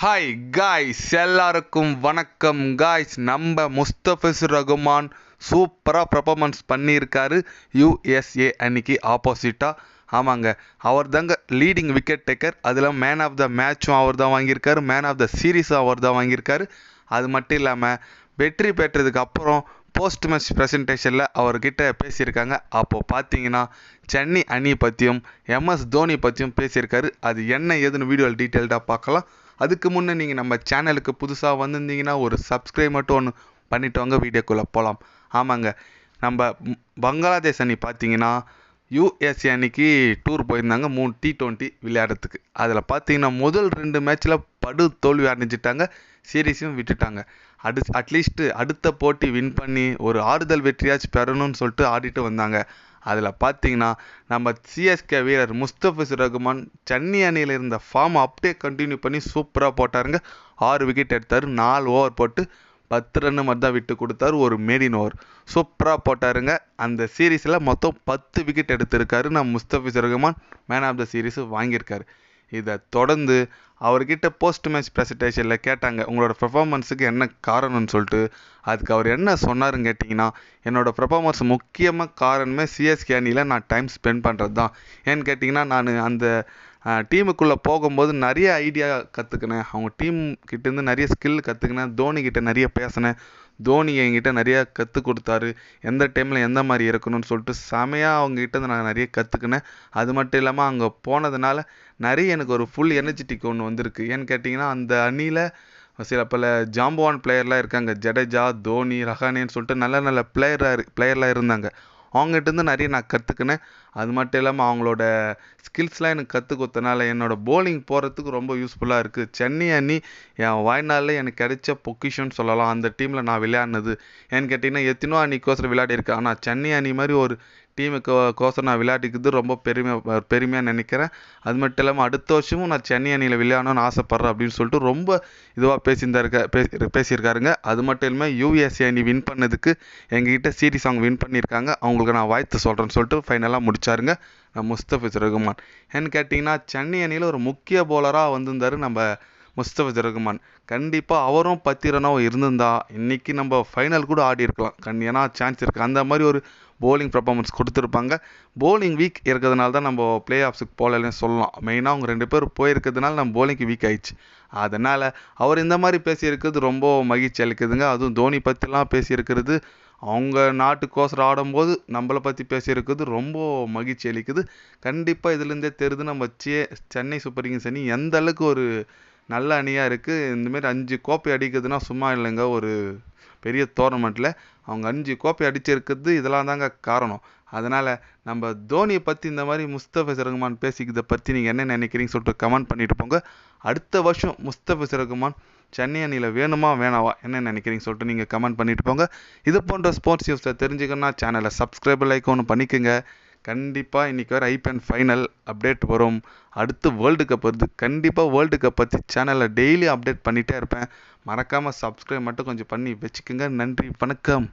Hi guys, எல்லாருக்கும் வணக்கம் guys. நம்ம முஸ்தபிசுர் ரகுமான் சூப்பராக பர்ஃபார்மன்ஸ் பண்ணியிருக்காரு யூஎஸ்ஏ அன்னைக்கு ஆப்போசிட்டாக. ஆமாங்க, அவர் தாங்க லீடிங் விக்கெட் டேக்கர். அதில் மேன் ஆஃப் த மேட்சும் அவர் தான் வாங்கியிருக்காரு, மேன் ஆஃப் த சீரீஸும் அவர் தான் வாங்கியிருக்காரு. அது மட்டும் இல்லாமல் வெற்றி பெற்றதுக்கு அப்புறம் போஸ்ட் மேட்ச் ப்ரெசன்டேஷனில் அவர்கிட்ட பேசியிருக்காங்க. அப்போது பார்த்தீங்கன்னா சென்னை அணி பற்றியும் எம்எஸ் தோனி பற்றியும் பேசியிருக்காரு. அது என்ன ஏதுன்னு வீடியோவில் டீட்டெயில்டாக பார்க்கலாம். அதுக்கு முன்னே நீங்கள் நம்ம சேனலுக்கு புதுசாக வந்திருந்தீங்கன்னா ஒரு சப்ஸ்கிரைப் மட்டும் ஒன்று பண்ணிட்டு வாங்க, வீடியோக்குள்ளே போகலாம். ஆமாங்க, நம்ம பங்களாதேஷ் அணி பார்த்தீங்கன்னா யூஎஸ்ஏ அணிக்கு டூர் போயிருந்தாங்க 3 T20 விளையாடுறதுக்கு. அதில் பார்த்தீங்கன்னா முதல் 2 மேட்ச்சில் படு தோல்வி அடைஞ்சிட்டாங்க, சீரீஸையும் விட்டுட்டாங்க. அட்லீஸ்ட்டு அடுத்த போட்டி வின் பண்ணி ஒரு ஆறுதல் வெற்றியாச்சும் பெறணும்னு சொல்லிட்டு ஆடிட்டு வந்தாங்க. அதில் பார்த்தீங்கன்னா நம்ம சிஎஸ்கே வீரர் முஸ்தபிசுர் ரகுமான் சென்னை அணியில் இருந்த ஃபார்ம் அப்படியே கண்டினியூ பண்ணி சூப்பராக போட்டாருங்க. 6 விக்கெட் எடுத்தார், 4 ஓவர் போட்டு 10 ரன்னு மட்டும் தான் விட்டு கொடுத்தாரு, ஒரு மேடின் ஓவர். சூப்பராக போட்டாருங்க. அந்த சீரீஸில் மொத்தம் 10 விக்கெட் எடுத்திருக்காரு. நம்ம Mustafizur Rahman man of the series வாங்கியிருக்காரு. இதை தொடர்ந்து அவர்கிட்ட போஸ்ட் மேட்ச் ப்ரெசன்டேஷனில் கேட்டாங்க, உங்களோட பெர்ஃபார்மன்ஸுக்கு என்ன காரணம்னு சொல்லிட்டு. அதுக்கு அவர் என்ன சொன்னாருன்னு கேட்டிங்கன்னா, என்னோடய பெர்ஃபார்மன்ஸ் முக்கியமாக காரணமே சிஎஸ்கே அணியில் நான் டைம் ஸ்பெண்ட் பண்ணுறது தான். ஏன்னு கேட்டிங்கன்னா, நான் அந்த டீமுக்குள்ளே போகும்போது நிறைய ஐடியா கற்றுக்கினேன், அவங்க டீம் கிட்டேருந்து நிறைய ஸ்கில் கற்றுக்கினேன், தோனிக்கிட்ட நிறைய பேசினேன், தோனி என்கிட்ட நிறையா கற்றுக் கொடுத்தாரு, எந்த டைமில் எந்த மாதிரி இருக்கணும்னு சொல்லிட்டு செமையாக அவங்ககிட்ட நான் நிறைய கற்றுக்கினேன். அது மட்டும் இல்லாமல் அங்கே போனதுனால நிறைய எனக்கு ஒரு ஃபுல் எனர்ஜெட்டிக் ஒன்று வந்திருக்கு. ஏன்னு கேட்டிங்கன்னா, அந்த அணியில் சில பல ஜாம்பவான் பிளேயர்லாம் இருக்காங்க, ஜடேஜா, தோனி, ரஹானேன்னு சொல்லிட்டு நல்ல நல்ல பிளேயர்லாம் இருந்தாங்க. அவங்ககிட்டருந்து நிறைய நான் கற்றுக்கினேன். அது மட்டும் இல்லாமல் அவங்களோட ஸ்கில்ஸ்லாம் எனக்கு கற்றுக் கொடுத்தனால என்னோடய போலிங் போகிறதுக்கு ரொம்ப யூஸ்ஃபுல்லாக இருக்குது. சென்னை அணி என் வாழ்நாளில் எனக்கு கிடைச்ச பொக்கிஷன்னு சொல்லலாம். அந்த டீமில் நான் விளையாடினது ஏன்னு கேட்டிங்கன்னா, எத்தனோ அணிக்கோசரம் விளையாடிருக்கேன். ஆனால் சென்னை அணி மாதிரி ஒரு டீமுக்கோசரம் நான் விளையாடிக்கிறது ரொம்ப பெருமையாக நினைக்கிறேன். அது மட்டும் இல்லாமல் அடுத்த வருஷமும் நான் சென்னை அணியில் விளையாடணும்னு ஆசைப்பட்றேன் அப்படின்னு சொல்லிட்டு ரொம்ப இதுவாக பேசியிருக்காருங்க. அது மட்டும் இல்லாமல் யூஎஸ்ஏ அணி வின் பண்ணதுக்கு எங்ககிட்ட சீரீஸ் அவங்க வின் பண்ணியிருக்காங்க, அவங்களுக்கு நான் வாழ்த்து சொல்கிறேன்னு சொல்லிட்டு ஃபைனலாக முடிச்சாருங்க நம்ம முஸ்தபிசுர் ரகுமான். ஏன்னு கேட்டிங்கன்னா, சென்னை அணியில் ஒரு முக்கிய பவுலராக வந்திருந்தார் நம்ம முஸ்தபிசுர் ரகுமான். கண்டிப்பாக அவரும் 10 ரன்னாக இருந்திருந்தா இன்றைக்கி நம்ம ஃபைனல் கூட ஆடி இருக்கலாம். ஏன்னா சான்ஸ் இருக்குது, அந்த மாதிரி ஒரு போலிங் பர்ஃபார்மன்ஸ் கொடுத்துருப்பாங்க. போலிங் வீக் இருக்கிறதுனால தான் நம்ம பிளே ஆஃப்ஸுக்கு போகலன்னு சொல்லலாம். மெயினாக அவங்க 2 பேர் போயிருக்கிறதுனால நம்ம போலிங்க்கு வீக் ஆயிடுச்சு. அதனால் அவர் இந்த மாதிரி பேசியிருக்கிறது ரொம்ப மகிழ்ச்சி அளிக்குதுங்க. அதுவும் தோனி பற்றிலாம் பேசியிருக்கிறது, அவங்க நாட்டுக்கோசரம் ஆடும்போது நம்மளை பற்றி பேசியிருக்கிறது ரொம்ப மகிழ்ச்சி அளிக்குது. கண்டிப்பாக இதுலேருந்தே தெரியுது நம்ம சென்னை சூப்பர் கிங்ஸ் அணி எந்த அளவுக்கு ஒரு நல்ல அணியாக இருக்குது. இந்தமாரி 5 கோப்பை அடிக்கிறதுனா சும்மா இல்லைங்க. ஒரு பெரிய டோர்னமெண்ட்டில் அவங்க 5 கோப்பை அடிச்சிருக்கிறது இதெல்லாம் தாங்க காரணம். அதனால் நம்ம தோனியை பற்றி இந்த மாதிரி முஸ்தபிசுர் ரகுமான் பேசிக்கிறத பற்றி நீங்கள் என்ன நினைக்கிறீங்கன்னு சொல்லிட்டு கமெண்ட் பண்ணிட்டு போங்க. அடுத்த வருஷம் முஸ்தபிசுர் ரகுமான் சென்னை அணியில் வேணுமா வேணாவா என்ன நினைக்கிறீங்கன்னு சொல்லிட்டு நீங்கள் கமெண்ட் பண்ணிட்டு போங்க. இது போன்ற ஸ்போர்ட்ஸ் நியூஸில் தெரிஞ்சுக்கணுன்னா சேனலை சப்ஸ்கிரைப் லைக் ஒன்று பண்ணிக்கோங்க. கண்டிப்பாக இன்றைக்கி வர ஐபிஎல் ஃபைனல் அப்டேட் வரும். அடுத்து வேர்ல்டு கப் வருது. கண்டிப்பாக வேர்ல்டு கப் பற்றி சேனலில் டெய்லி அப்டேட் பண்ணிகிட்டே இருப்பேன். மறக்காமல் சப்ஸ்கிரைப் மட்டும் கொஞ்சம் பண்ணி வச்சுக்கோங்க. நன்றி, வணக்கம்.